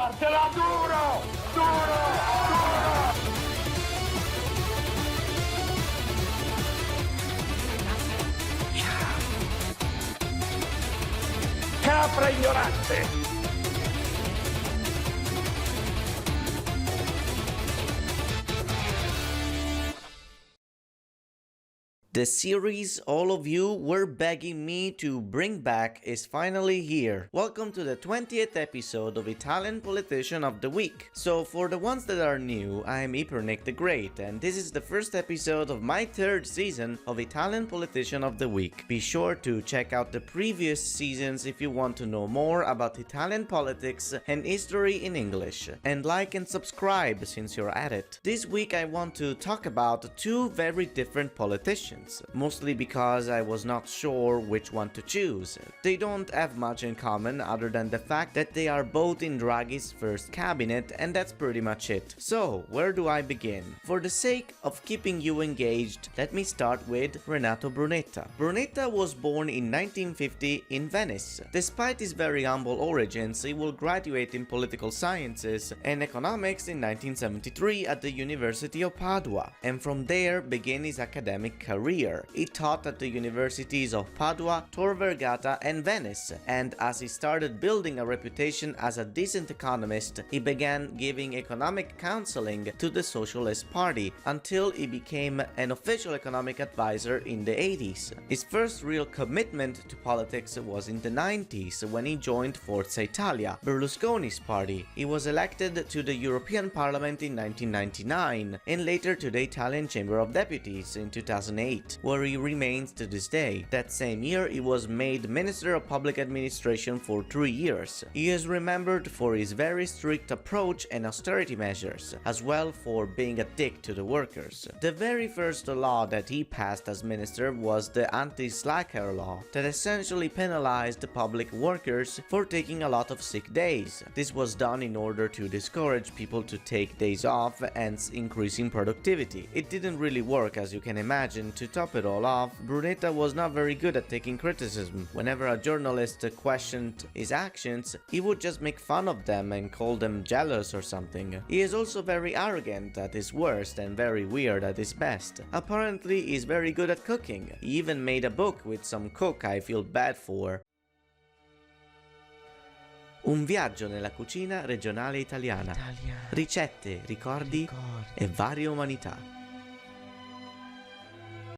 Dartela duro! Duro! Duro! Capra ignorante! The series all of you were begging me to bring back is finally here. Welcome to the 20th episode of Italian Politician of the Week. So for the ones that are new, I'm Nick the Great, and this is the first episode of my third season of Italian Politician of the Week. Be sure to check out the previous seasons if you want to know more about Italian politics and history in English. And like and subscribe since you're at it. This week I want to talk about two very different politicians. Mostly because I was not sure which one to choose. They don't have much in common other than the fact that they are both in Draghi's first cabinet, and that's pretty much it. So, where do I begin? For the sake of keeping you engaged, let me start with Renato Brunetta. Brunetta was born in 1950 in Venice. Despite his very humble origins, he will graduate in political sciences and economics in 1973 at the University of Padua, and from there began his academic career. He taught at the universities of Padua, Tor Vergata and Venice, and as he started building a reputation as a decent economist, he began giving economic counseling to the Socialist Party until he became an official economic advisor in the 80s. His first real commitment to politics was in the 90s when he joined Forza Italia, Berlusconi's party. He was elected to the European Parliament in 1999 and later to the Italian Chamber of Deputies in 2008. Where he remains to this day. That same year, he was made Minister of Public Administration for 3 years. He is remembered for his very strict approach and austerity measures, as well for being a dick to the workers. The very first law that he passed as minister was the anti-slacker law, that essentially penalized the public workers for taking a lot of sick days. This was done in order to discourage people to take days off, hence increasing productivity. It didn't really work, as you can imagine. To top it all off, Brunetta was not very good at taking criticism. Whenever a journalist questioned his actions, he would just make fun of them and call them jealous or something. He is also very arrogant at his worst and very weird at his best. Apparently, he is very good at cooking. He even made a book with some cook I feel bad for. Un viaggio nella cucina regionale italiana. Ricette, ricordi e varie umanità.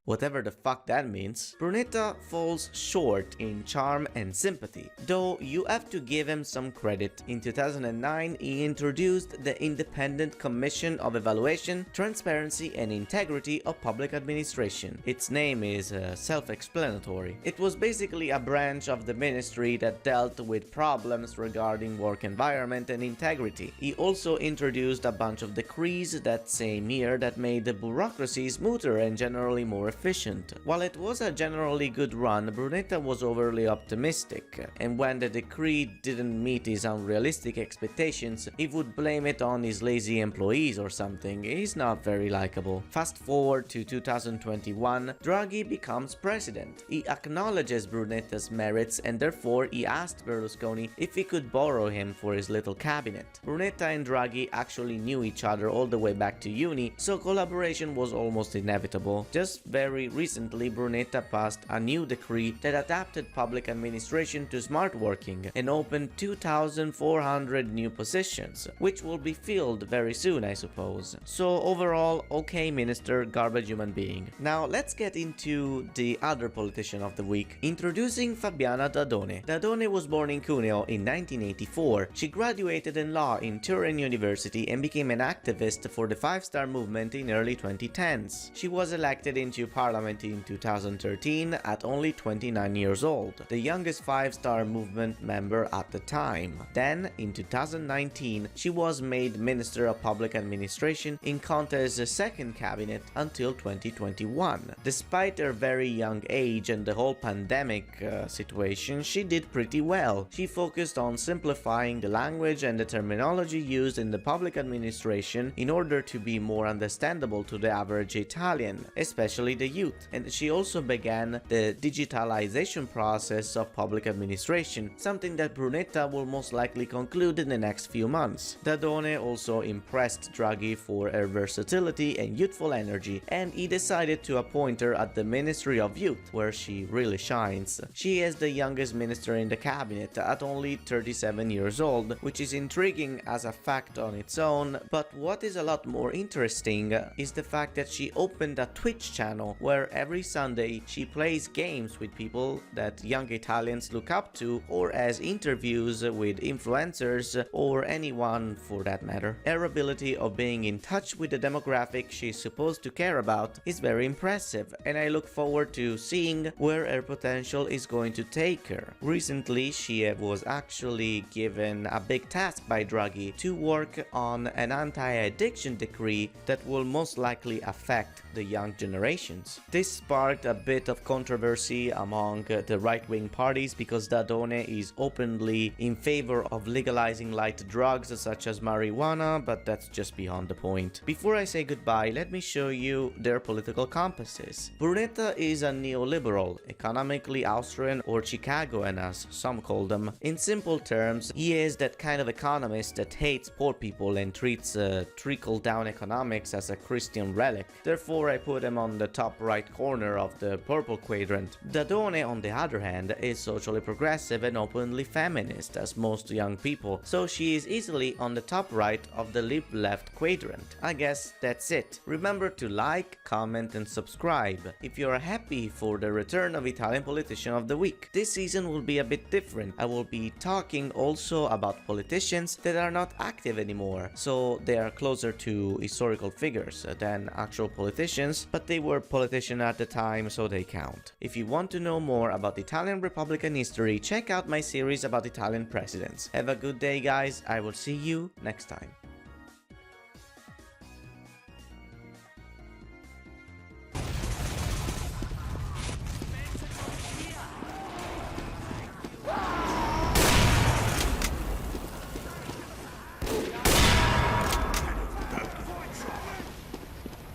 Whatever the fuck that means. Brunetta falls short in charm and sympathy, though you have to give him some credit. In 2009, he introduced the Independent Commission of Evaluation, Transparency and Integrity of Public Administration. Its name is self-explanatory. It was basically a branch of the ministry that dealt with problems regarding work environment and integrity. He also introduced a bunch of decrees that same year that made the bureaucracy smoother and generally more efficient. While it was a generally good run, Brunetta was overly optimistic, and when the decree didn't meet his unrealistic expectations, he would blame it on his lazy employees or something. He's not very likable. Fast forward to 2021, Draghi becomes president. He acknowledges Brunetta's merits and therefore he asked Berlusconi if he could borrow him for his little cabinet. Brunetta and Draghi actually knew each other all the way back to uni, so collaboration was almost inevitable. Just very recently, Brunetta passed a new decree that adapted public administration to smart working and opened 2,400 new positions, which will be filled very soon, I suppose. So overall, okay minister, garbage human being. Now let's get into the other politician of the week, introducing Fabiana Dadone. Dadone was born in Cuneo in 1984. She graduated in law in Turin University and became an activist for the Five-Star Movement in early 2010s. She was elected into parliament in 2013 at only 29 years old, the youngest Five-Star Movement member at the time. Then, in 2019, she was made Minister of Public Administration in Conte's second cabinet until 2021. Despite her very young age and the whole pandemic situation, she did pretty well. She focused on simplifying the language and the terminology used in the public administration in order to be more understandable to the average Italian, especially the youth, and she also began the digitalization process of public administration, something that Brunetta will most likely conclude in the next few months. Dadone also impressed Draghi for her versatility and youthful energy, and he decided to appoint her at the Ministry of Youth, where she really shines. She is the youngest minister in the cabinet at only 37 years old, which is intriguing as a fact on its own, but what is a lot more interesting is the fact that she opened a Twitch channel where every Sunday she plays games with people that young Italians look up to, or has interviews with influencers or anyone for that matter. Her ability of being in touch with the demographic she's supposed to care about is very impressive, and I look forward to seeing where her potential is going to take her. Recently, she was actually given a big task by Draghi to work on an anti-addiction decree that will most likely affect the young generations. This sparked a bit of controversy among the right-wing parties because Dadone is openly in favor of legalizing light drugs such as marijuana, but that's just beyond the point. Before I say goodbye, let me show you their political compasses. Brunetta is a neoliberal, economically Austrian or Chicagoan as some call them. In simple terms, he is that kind of economist that hates poor people and treats trickle-down economics as a Christian relic. Therefore, I put him on the top right corner of the purple quadrant. Dadone, on the other hand, is socially progressive and openly feminist as most young people, so she is easily on the top right of the left quadrant. I guess that's it. Remember to like, comment and subscribe if you are happy for the return of Italian Politician of the Week. This season will be a bit different. I will be talking also about politicians that are not active anymore, so they are closer to historical figures than actual politicians, but they were politicians at the time, so they count. If you want to know more about Italian Republican history, check out my series about Italian presidents. Have a good day, guys. I will see you next time.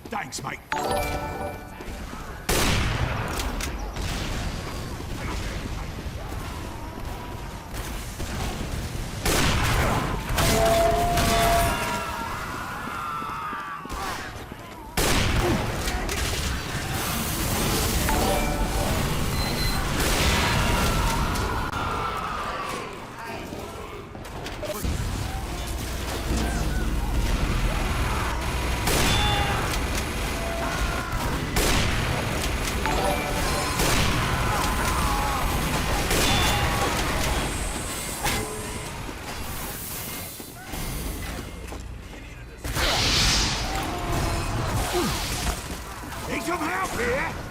Thanks, mate. Need some help here?